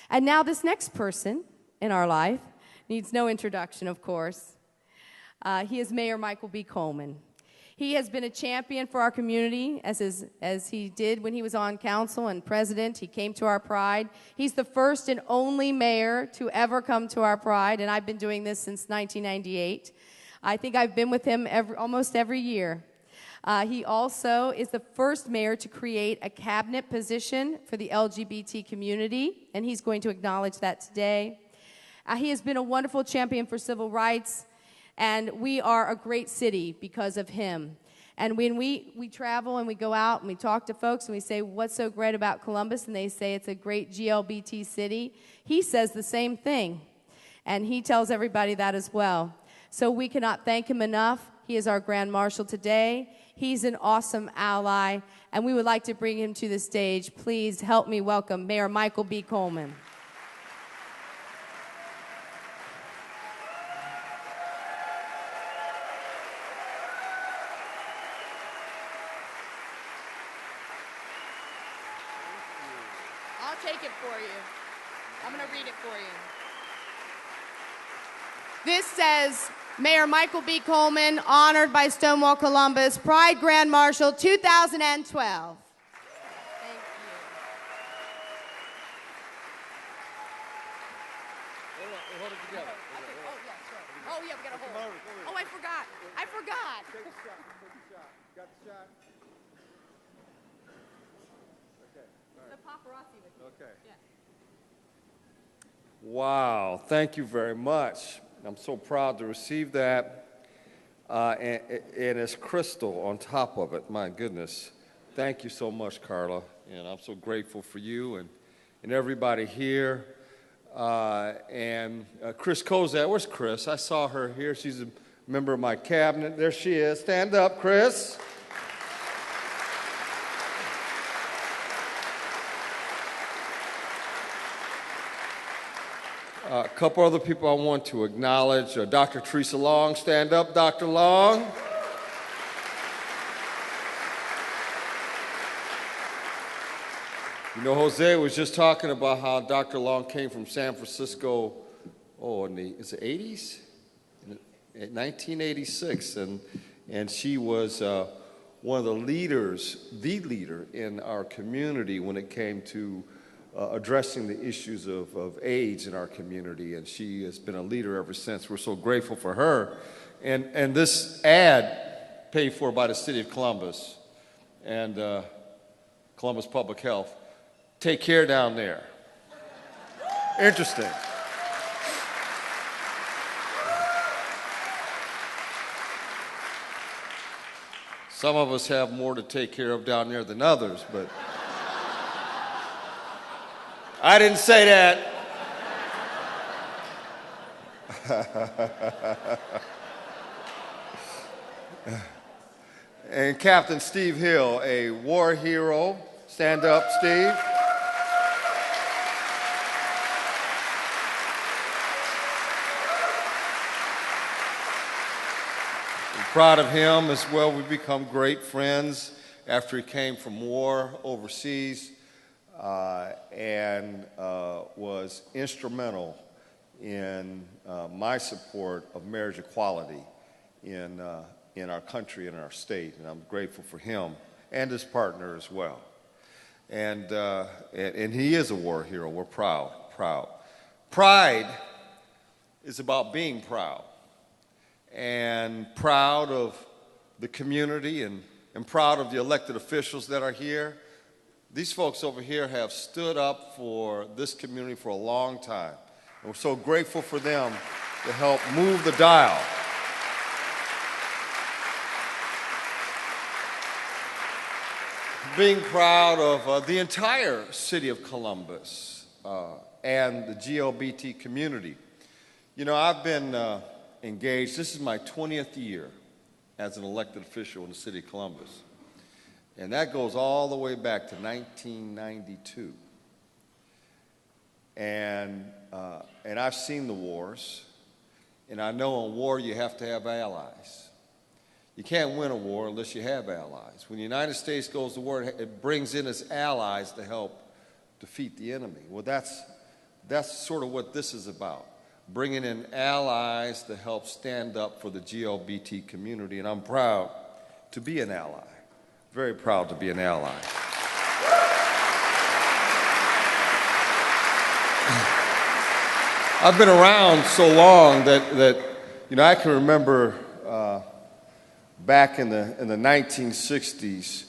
And now this next person in our life needs no introduction, of course. He is Mayor Michael B. Coleman. He has been a champion for our community, as he did when he was on council and president. He came to our Pride. He's the first and only mayor to ever come to our Pride, and I've been doing this since 1998. I think I've been with him almost every year. He also is the first mayor to create a cabinet position for the LGBT community, and he's going to acknowledge that today. He has been a wonderful champion for civil rights, and we are a great city because of him. And when we travel and we go out and we talk to folks and we say, what's so great about Columbus? And they say it's a great GLBT city. He says the same thing. And he tells everybody that as well. So we cannot thank him enough. He is our Grand Marshal today. He's an awesome ally. And we would like to bring him to the stage. Please help me welcome Mayor Michael B. Coleman. Take it for you. I'm going to read it for you. This says, Mayor Michael B. Coleman, honored by Stonewall Columbus, Pride Grand Marshal 2012. Thank you. Hold it together. Oh, yeah, we got to hold it. Oh, I forgot. Take a shot. Got the shot? The paparazzi with you. Okay. Yeah. Wow, thank you very much. I'm so proud to receive that. And it's crystal on top of it, my goodness. Thank you so much, Carla. And I'm so grateful for you and everybody here. Chris Kozak, where's Chris? I saw her here. She's a member of my cabinet. There she is. Stand up, Chris. A couple other people I want to acknowledge. Dr. Teresa Long, stand up, Dr. Long. You know, Jose was just talking about how Dr. Long came from San Francisco, in the 80s? In 1986, and she was one of the leaders, the leader in our community when it came to addressing the issues of AIDS in our community, and she has been a leader ever since. We're so grateful for her. And this ad paid for by the City of Columbus and Columbus Public Health. Take care down there. Interesting. Some of us have more to take care of down there than others, but I didn't say that. And Captain Steve Hill, a war hero. Stand up, Steve. I'm proud of him as well. We've become great friends after he came from war overseas. And was instrumental in my support of marriage equality in our country and in our state, and I'm grateful for him and his partner as well. And he is a war hero. We're proud. Pride is about being proud, and proud of the community and proud of the elected officials that are here. These folks over here have stood up for this community for a long time. And we're so grateful for them to help move the dial. Being proud of the entire city of Columbus and the GLBT community. You know, I've been engaged. This is my 20th year as an elected official in the city of Columbus. And that goes all the way back to 1992. And I've seen the wars, and I know in war you have to have allies. You can't win a war unless you have allies. When the United States goes to war, it brings in its allies to help defeat the enemy. Well, that's That's sort of what this is about, bringing in allies to help stand up for the LGBT community, and I'm proud to be an ally, very proud to be an ally. I've been around so long that I can remember back in the 1960s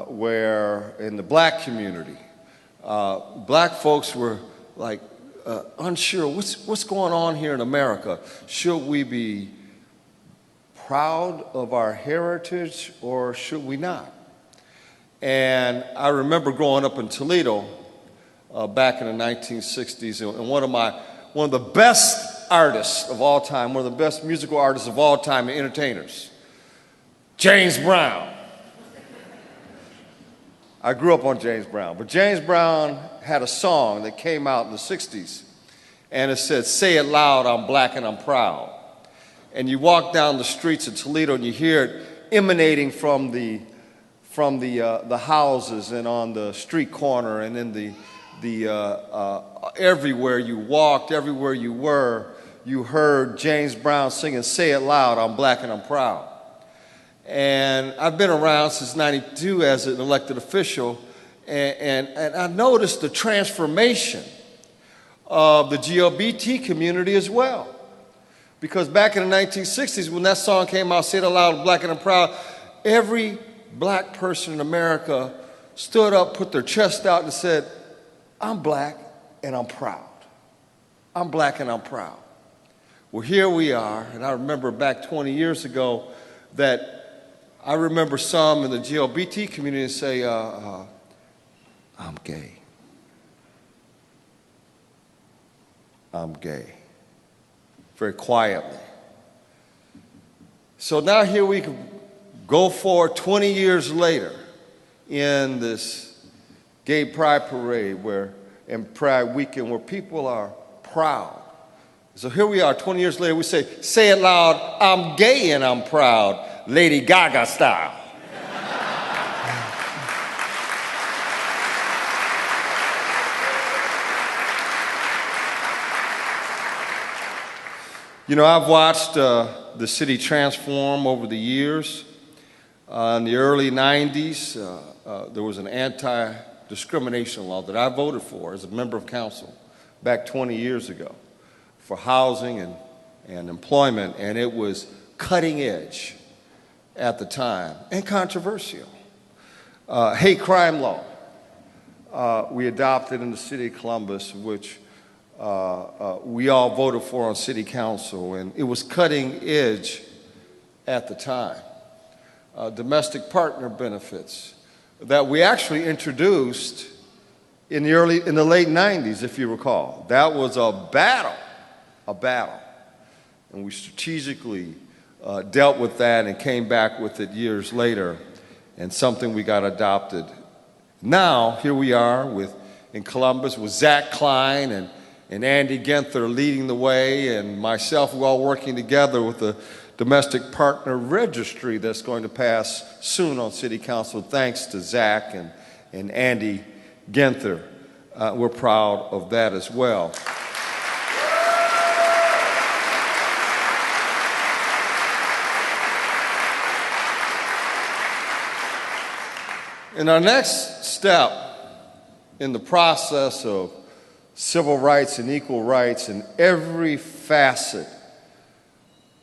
where in the black community, black folks were like unsure, what's going on here in America? Should we be proud of our heritage or should we not? And I remember growing up in Toledo back in the 1960s, and one of the best artists of all time, one of the best musical artists of all time and entertainers, James Brown. I grew up on James Brown, but James Brown had a song that came out in the 60s, and it said, "Say it loud, I'm black and I'm proud." And you walk down the streets of Toledo and you hear it emanating from the houses and on the street corner and in everywhere you walked, everywhere you were, you heard James Brown singing, "Say it loud, I'm black and I'm proud." And I've been around since '92 as an elected official, and I noticed the transformation of the LGBT community as well. Because back in the 1960s, when that song came out, "Say it loud, I'm black and I'm proud," every black person in America stood up, put their chest out and said, "I'm black and I'm proud. I'm black and I'm proud." Well, here we are, and I remember back 20 years ago that I remember some in the LGBT community say, "I'm gay. I'm gay." Very quietly. So now here we go forward 20 years later in this gay pride parade and pride weekend where people are proud. So here we are 20 years later, we say, "Say it loud, I'm gay and I'm proud," Lady Gaga style. I've watched the city transform over the years. In the early 90s, there was an anti-discrimination law that I voted for as a member of council back 20 years ago for housing and employment, and it was cutting edge at the time and controversial. Hate crime law we adopted in the city of Columbus, which we all voted for on city council, and it was cutting edge at the time. Domestic partner benefits that we actually introduced in the late 90s, if you recall. That was a battle, and we strategically dealt with that and came back with it years later, and something we got adopted. Now, here we are in Columbus with Zach Klein and Andy Ginther leading the way, and myself, we're all working together with the domestic partner registry that's going to pass soon on city council, thanks to Zach and Andy Ginther. We're proud of that as well. In our next step in the process of civil rights and equal rights in every facet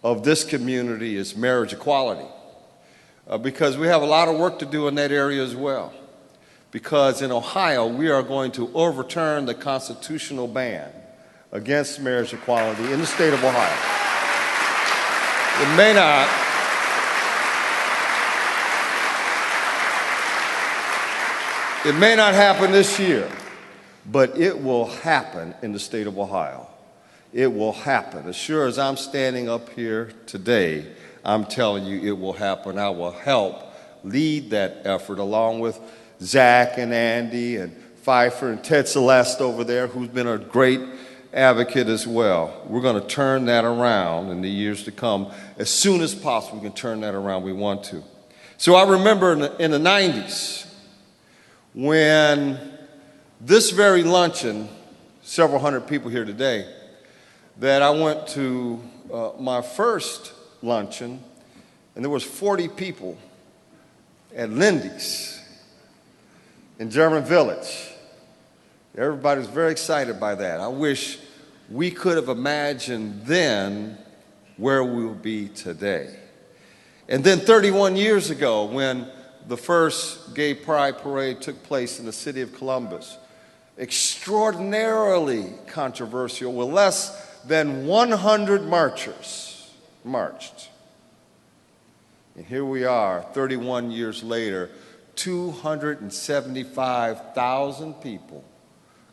of this community is marriage equality, because we have a lot of work to do in that area as well. Because in Ohio, we are going to overturn the constitutional ban against marriage equality in the state of Ohio. It may not happen this year, but it will happen in the state of Ohio. It will happen. As sure as I'm standing up here today, I'm telling you it will happen. I will help lead that effort along with Zach and Andy and Pfeiffer and Ted Celeste over there, who's been a great advocate as well. We're going to turn that around in the years to come. As soon as possible, we can turn that around. We want to. So I remember in the 90s when this very luncheon several hundred people here today, that I went to my first luncheon, and there was 40 people at Lindy's in German Village. Everybody was very excited by that. I wish we could have imagined then where we will be today. And then 31 years ago, when the first Gay Pride Parade took place in the city of Columbus, extraordinarily controversial, with less than 100 marchers marched. And here we are, 31 years later, 275,000 people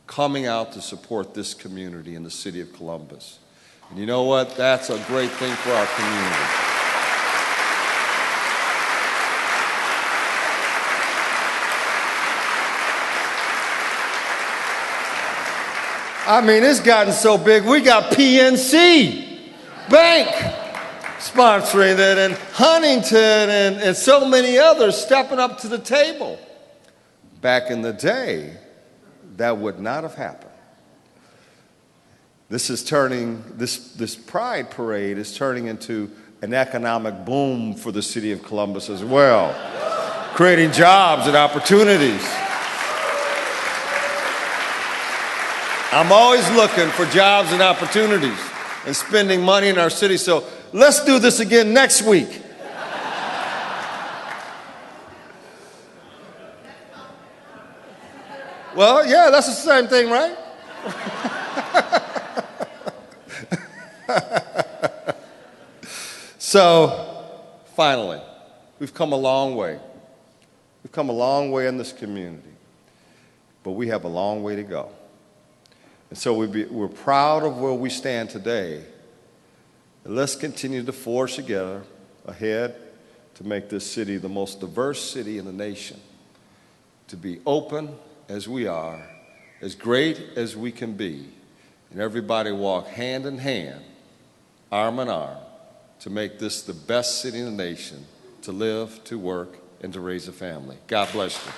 coming out to support this community in the city of Columbus. And you know what? That's a great thing for our community. I mean, it's gotten so big, we got PNC Bank sponsoring it, and Huntington, and so many others stepping up to the table. Back in the day, that would not have happened. This Pride Parade is turning into an economic boom for the city of Columbus as well, creating jobs and opportunities. I'm always looking for jobs and opportunities and spending money in our city, so let's do this again next week. Well, yeah, that's the same thing, right? So, finally, we've come a long way. We've come a long way in this community, but we have a long way to go. And so we're proud of where we stand today. And let's continue to forge together ahead to make this city the most diverse city in the nation, to be open as we are, as great as we can be, and everybody walk hand in hand, arm in arm, to make this the best city in the nation to live, to work, and to raise a family. God bless you.